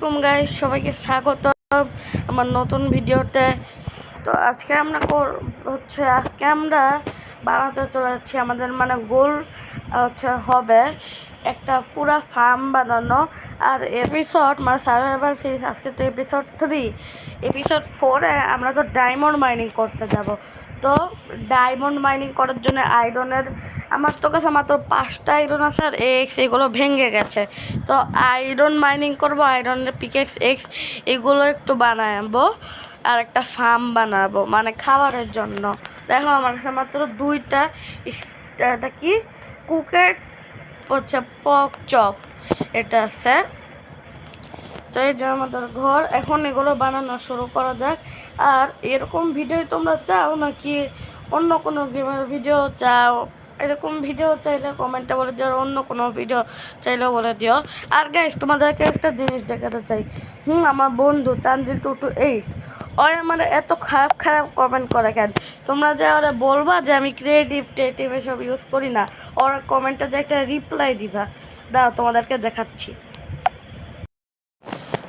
আলাইকুম গাইস, সবাইকে স্বাগত আমার নতুন ভিডিওতে। তো আজকে আমরা বানাতে চলে যাচ্ছি। আমাদের গোল হবে একটা পুরা ফার্ম বানানো। আর এপিসোড সার্ভাইভাল সিরিজ আজকে তো এপিসোড 3। এপিসোড 4-এ আমরা তো ডায়মন্ড মাইনিং করতে যাব। তো ডায়মন্ড মাইনিং করার জন্য আয়রনের আমার কাছে মাত্র 5টা আয়রন আছে, আর এক্স এগুলো ভেঙে গেছে। তো আয়রন মাইনিং করব, আয়রনের পিকেক্স এক্স এগুলো একটু বানাবো, আর একটা ফার্ম বানাবো খাবারের জন্য। দেখো আমার কাছে মাত্র 2টা এটা কি কুকের পক চপ এটা আছে। তো এই যে আমাদের ঘর। এখন এগুলো বানানো শুরু করা যাক। আর এরকম ভিডিও তোমরা চাও নাকি অন্য কোনো গেমের ভিডিও চাও? এরকম ভিডিও চাইলে কমেন্টে বলে দিও, অন্য কোনো ভিডিও চাইলেও বলে দিও। আর গাইস, তোমাদেরকে একটা জিনিস দেখাতে চাই। আমার বন্ধু তানজিল 228 ওর এত খারাপ খারাপ কমেন্ট করে কেন? তোমরা যে ওরা বলবা যে আমি ক্রিয়েটিভ এসব ইউজ করি না, ওর কমেন্টে যে একটা রিপ্লাই দিবা। দাঁড়াও তোমাদেরকে দেখাচ্ছি।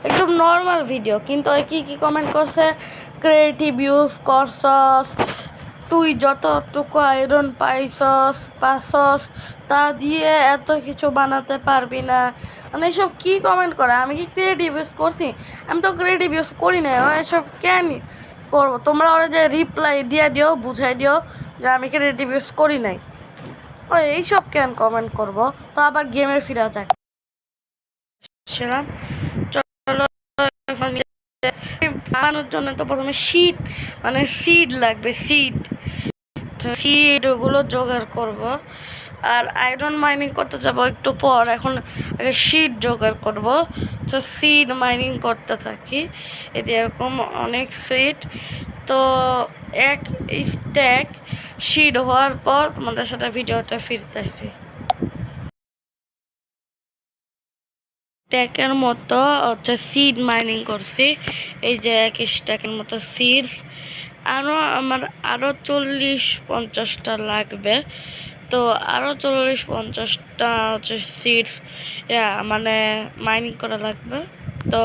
একদম নর্মাল ভিডিও, কিন্তু ওই কি কমেন্ট করছে, ক্রিয়েটিভ ইউজ করছস, তুই যতটুকু আয়রন পাইছস তা দিয়ে এত কিছু বানাতে পারবি না। এসব কি কমেন্ট করে? আমি কি ক্রিয়েটিভ ইউজ করছি? আমি তো ক্রিয়েটিভ ইউজ করি না। এসব কেন করবো? তোমরা ওরা যে রিপ্লাই দিয়ে দিও, বুঝাই দিও যে আমি ক্রিয়েটিভ ইউজ করি নাই। এইসব কেন কমেন্ট করবো? তো আবার গেমে ফিরা যাক। বানানোর জন্য তো প্রথমে সিড লাগবে। সিড ওগুলো জোগাড় করব। আর আয়রন মাইনিং করতে যাবো একটু পর। এখন আগে সিড জোগাড় করব। তো সিড মাইনিং করতে থাকি। এতে এরকম অনেক সিড। তো এক স্ট্যাক সিড হওয়ার পর তোমাদের সাথে ভিডিওটা ফিরতেছি। স্ট্যাকের মতো সিড মাইনিং করছি। এই যে এক স্ট্যাকের মতো সিডস। আমার আরও 40-50টা লাগবে। তো আরও 40-50টা সিডস মাইনিং করা লাগবে। তো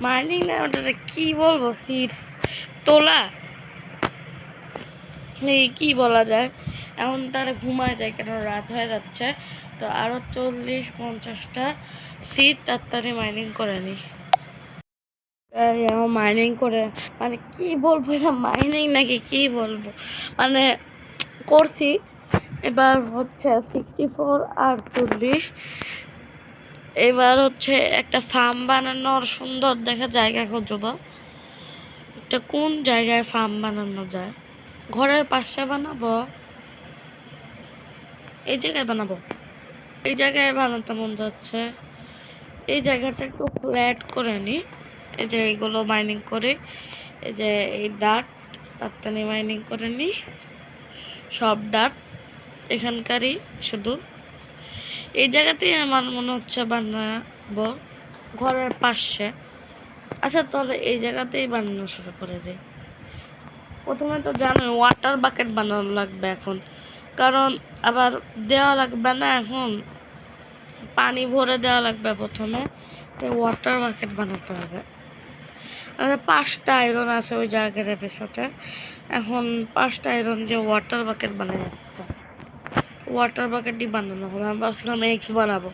মাইনিং না, ওটা কি বলবো, সিডস তোলা, এই কি বলা যায়। এখন তারা ঘুমায় যায় কেন, রাত হয়ে যাচ্ছে। তো আরও 40-50টা সিড তাড়াতাড়ি মাইনিং করে নি। মাইনিং করে কি বলবো, এটা মাইনিং নাকি কি বলবো, করছি। এবার 64 আর 40। এবার একটা ফার্ম বানানোর সুন্দর দেখা জায়গা খুঁজবো। একটা কোন জায়গায় ফার্ম বানানো যায়? ঘরের পাশে বানাবো, এই জায়গায় বানাবো, এই জায়গায় বানাতে মন যাচ্ছে। এই জায়গাটা একটু ফ্ল্যাট করে নি। এই যে এইগুলো মাইনিং করে, এই যে এই ডাট তাড়াতাড়ি মাইনিং করে নি। সব ডাট এখানকারই, শুধু এই জায়গাতেই আমার মনে হচ্ছে বানাবো, ঘরের পাশে। আচ্ছা, তাহলে এই জায়গাতেই বানানো শুরু করে দিই। প্রথমে তো জানো ওয়াটার বাকেট বানানো লাগবে এখন, কারণ আবার দেওয়া লাগবে না, এখন পানি ভরে দেওয়া লাগবে প্রথমে। তো ওয়াটার বাকেট বানাতে হবে। 5টা আয়রন আছে ওই জায়গার এপিসোডে। এখন 5টা আয়রন দিয়ে ওয়াটার বাকেট বানাই একটা। ওয়াটার বাকেটই বানানো হবে। আমি ভাবছিলাম এক্স বানাবো,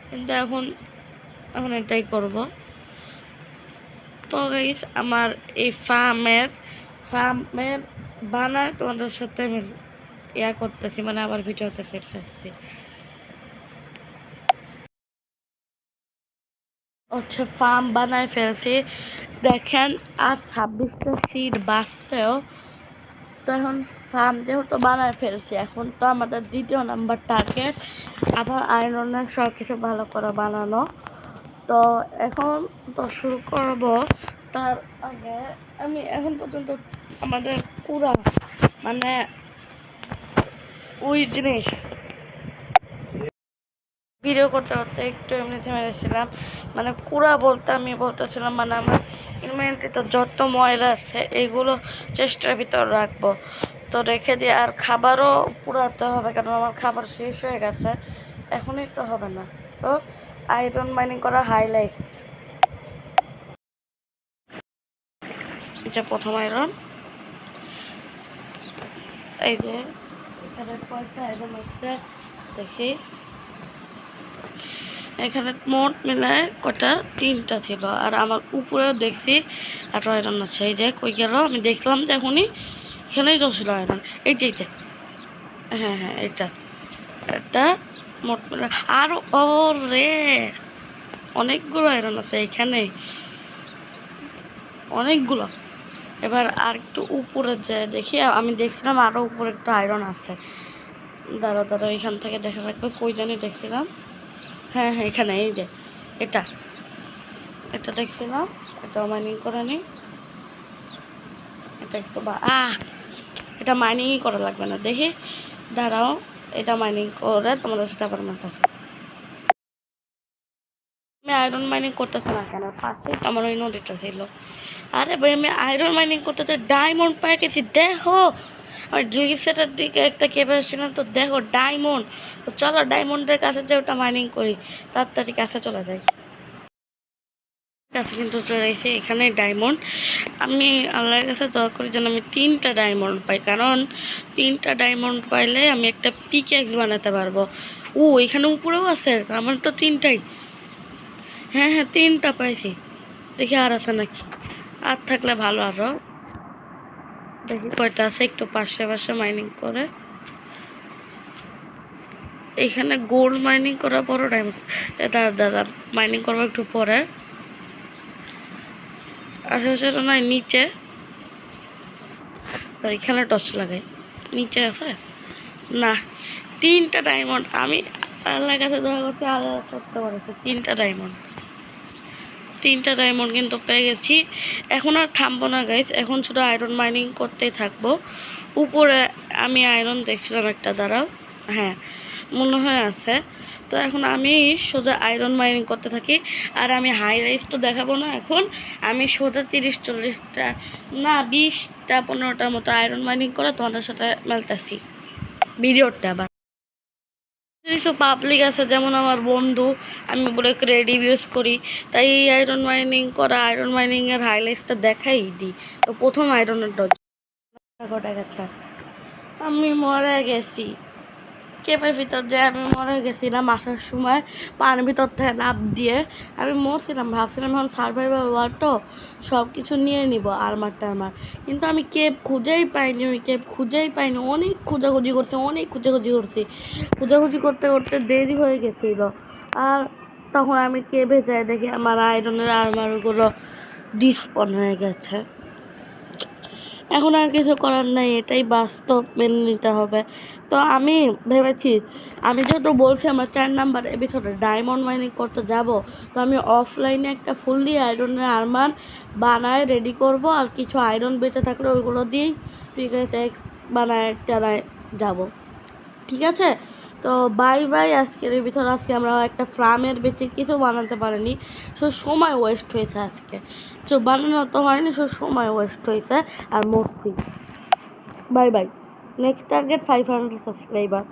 কিন্তু এখন এটাই করব। তো গাইস, আমার এই ফার্মের বানায় তোমাদের সাথে আমি করতেছি, আবার ভিডিওতে ফিরতেছি। ফার্ম বানায় ফেলছি, দেখেন। আর 26টা সিড বাঁচছেও। তো এখন ফার্ম যেহেতু বানায় ফেলছি, এখন তো আমাদের 2য় নাম্বার টার্গেট আবার আয়রনের সব কিছু ভালো করে বানানো। তো এখন তো শুরু করব। তার আগে আমি এখন পর্যন্ত আমাদের পুরা ওই জিনিস ভিডিও করতে করতে একটু এমনি থেমে গেছিলাম। কুড়া বলতে আমি বলতেছিলাম আমার ইনভেন্টরিতে যত ময়লা আছে এইগুলো চেষ্টার ভিতর রাখবো। তো রেখে দিয়ে আর খাবারও পুরাতে হবে, কারণ আমার খাবার শেষ হয়ে গেছে। এখনই তো হবে না। তো আয়রন মাইনিং করা হাইলাইট। এটা প্রথম আয়রন। এই যে এখানে কয়টা আয়রন আছে দেখি, এখানে মোট মিলায় কটা 3টা ছিল, আর আমার উপরেও দেখছি একটা আয়রন আছে। এই যে কই গেল, আমি দেখলাম যে এখনই এখানেই তো ছিল আয়রন। এই যে হ্যাঁ হ্যাঁ এটা এটা মোট মিলায় আর ও রে অনেকগুলো আয়রন আছে এখানে, অনেকগুলো। এবার আর একটু উপরে যায় দেখি, আমি দেখছিলাম আরও উপরে একটু আয়রন আছে। দাঁড়া এখান থেকে দেখা রাখবে, কই জানি দেখছিলাম। হ্যাঁ হ্যাঁ এখানে এই যে এটা এটা দেখছিলাম, এটা মাইনিং করে নিই। এটা একটু এটা মাইনিংই করা লাগবে না, দেখি দাঁড়াও, এটা মাইনিং করে তোমাদের সাথে আবার আমার কাছে। আমি আয়রন মাইনিং করতেছি না কেন, পাশে আমার ওই নদীটা ছিল। আরে ভাই আমি আয়রন মাইনিং করতে ডায়মন্ড পাই গেছি, দেখো আর ড্রিল সেটার দিকে একটা কেবে আসছিলাম তো দেখো ডায়মন্ড। তো চলো ডায়মন্ডের কাছে যে ওটা মাইনিং করি, তাড়াতাড়ি কাছে চলে যাই। কাছে কিন্তু চলে এসে এখানে ডায়মন্ড, আমি আল্লাহর কাছে দোয়া করি যেন আমি 3টা ডায়মন্ড পাই, কারণ 3টা ডায়মন্ড পাইলে আমি একটা পিকেক্স বানাতে পারবো। ও এখানে উপরেও আছে, আমার তো 3টাই। হ্যাঁ হ্যাঁ 3টা পাইছি, দেখি আর আছে নাকি, আর থাকলে ভালো। আরও দেখি কয়টা আছে, একটু পাশে পাশে মাইনিং করে। এখানে গোল্ড মাইনিং করার পরও ডায়মন্ড, দাদা মাইনিং করবো একটু পরে। আশেপাশে তো নাই, নিচে এখানে টর্চ লাগাই, নিচে আছে না। 3টা ডায়মন্ড, আমি আল্লাহর কাছে দোয়া করছি, আল্লাহ সত্য করেছে। 3টা ডায়মন্ড কিন্তু পেয়ে গেছি। এখন আর থামবো না গাইস, এখন শুধু আয়রন মাইনিং করতেই থাকবো। উপরে আমি আয়রন দেখছিলাম একটা, দাঁড়াও, হ্যাঁ মনে হয় আছে। তো এখন আমি সোজা আয়রন মাইনিং করতে থাকি, আর আমি হাই রাইস তো দেখাবো না এখন, আমি সোজা 30-40টা না 20টা 15টার মতো আয়রন মাইনিং করে তোমাদের সাথে মেলতেছি ভিডিওটা। আবার কিছু পাবলিক আছে যেমন আমার বন্ধু, আমি বলে ক্রেডিট ইউজ করি, তাই এই আয়রন মাইনিং করা আয়রন মাইনিংয়ের হাইলাইটসটা দেখাই দিই। তো প্রথম আয়রনের ডজ কটা গেছে, আমি মরে গেছি কেপের ভিতর যে, আমি মরে গেছিলাম আসার সময় পানির ভিতর থেকে লাফ দিয়ে। আমি মরছিলাম, ভাবছিলাম এখন সার্ভাইভাল ওয়ার তো সব কিছু নিয়ে নিব আর্মার টার্মার, কিন্তু আমি কেপ খুঁজেই পাইনি, ওই কেপ খুঁজেই পাইনি। অনেক খোঁজাখুঁজি করছি, অনেক খোঁজাখুঁজি করছি, খোঁজাখুঁজি করতে করতে দেরি হয়ে গেছিলো। আর তখন আমি কেপে যাই দেখি আমার আয়রনের আর্মারগুলো ডিসপন হয়ে গেছে। এখন আর কিছু করার নাই, এটাই বাস্তব, মেনে নিতে হবে। তো আমি ভেবেছি, আমি যেহেতু বলছি আমার 4 নাম্বার এপিসোডে ডায়মন্ড মাইনিং করতে যাব, তো আমি অফলাইনে একটা ফুললি আয়রনের আর্মার বানায় রেডি করব, আর কিছু আয়রন বেঁচে থাকলে ওইগুলো দিয়েই পিকেক্স বানায় টানায় যাব, ঠিক আছে? তো বাই বাই আজকের এই ভিতরে। আজকে আমরা একটা ফার্মের বেঁচে কিছু বানাতে পারিনি, সো সময় ওয়েস্ট হয়েছে আজকে, তো বানানো তো হয়নি, সো সময় ওয়েস্ট হয়েছে আর মরছি। Bye bye, next target 500 subscriber.